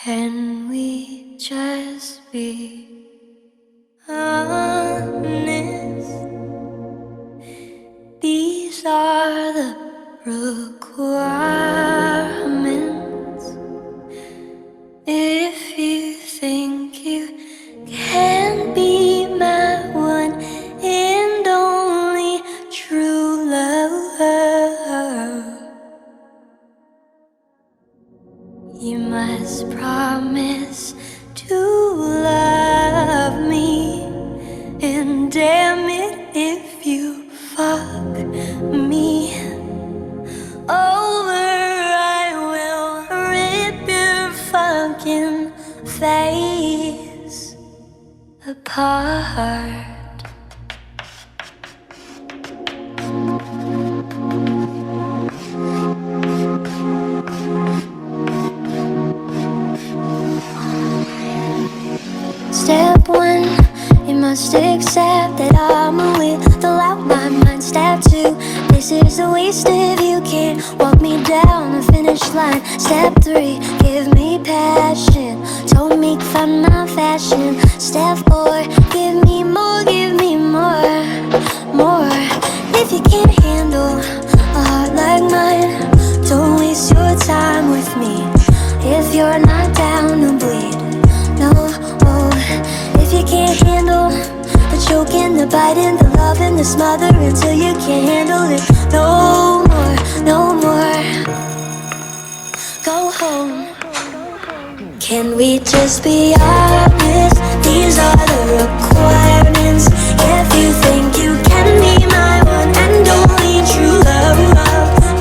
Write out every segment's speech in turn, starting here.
Can we just be honest? These are the requirements. If you think you can be my one and only true love, you must promise to love me. And damn it, if you fuck me over, I will rip your fucking face apart. Step one, you must accept that I'm a without my mind. Step two, this is a waste if you can't walk me down the finish line. Step three, give me passion, don't make fun of fashion. Step four, give me more, more. If you can't handle a heart like mine, don't waste your time with me. If you're not down to bleed, no. If you can't handle the choking, the biting, the loving, the smothering until you can't handle it no more, no more. Go home. Can we just be honest? These are the requirements. If you think you can be my one and only true love,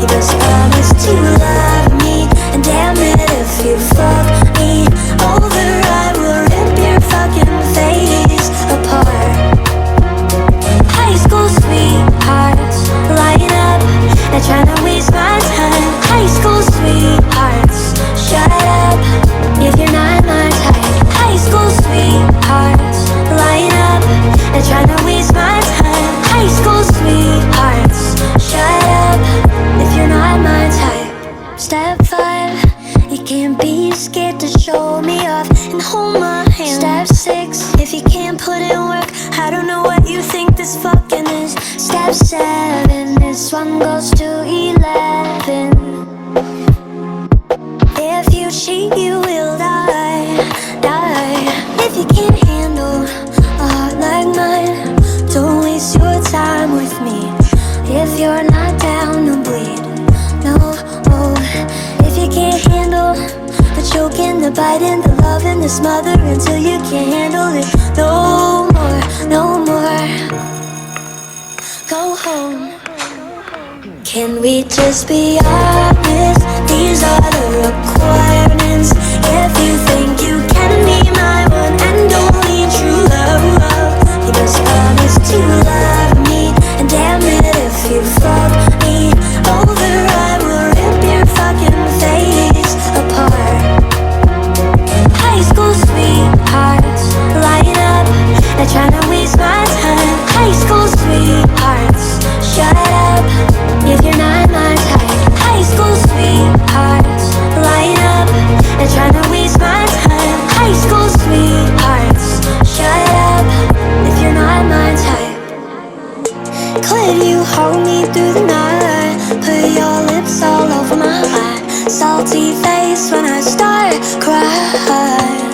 you must promise to love me. And damn it, if you fuck me over, I will rip your fucking face apart. High school sweethearts, line up, not trying to waste my time. High school sweethearts, shut up if you're not my type. High school sweethearts, line up, not trying to waste my time. High school sweethearts, shut up if you're not my type. Step five, you can't be scared to show me off and hold my hand. Step six, if you can't put in work, I don't know what you think this fucking is. Step seven, this one goes to 11. If you cheat, you will die. If you can't handle a heart like mine, don't waste your time with me. If you're not down to bleed, no. If you can't handle the choking, the biting, the loving, the smothering until you can't handle it no more, no more. Go home. Can we just be honest? These are the requirements. If you think you can be my one and only true love, you must promise to love me. And damn it, if you fuck me over, I will rip your fucking face apart. High school sweethearts, line up, not trying to waste my time. High school sweethearts, shut up if you're not my type. High school sweethearts, line up, not trying to waste my time. High school sweethearts, shut up if you're not my type. Could you hold me through the night? Put your lips all over my eye. Salty face when I start crying.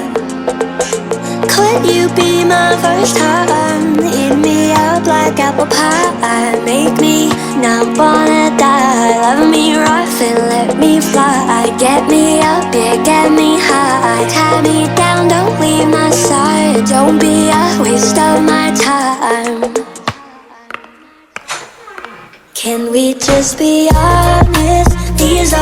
Could you be my first time? Eat me up like apple pie. Make me not wanna die. Love me rough and let me fly. Get me up, yeah, get me high. Tie me down, don't leave my side. Don't be a waste of my time. Can we just be honest? These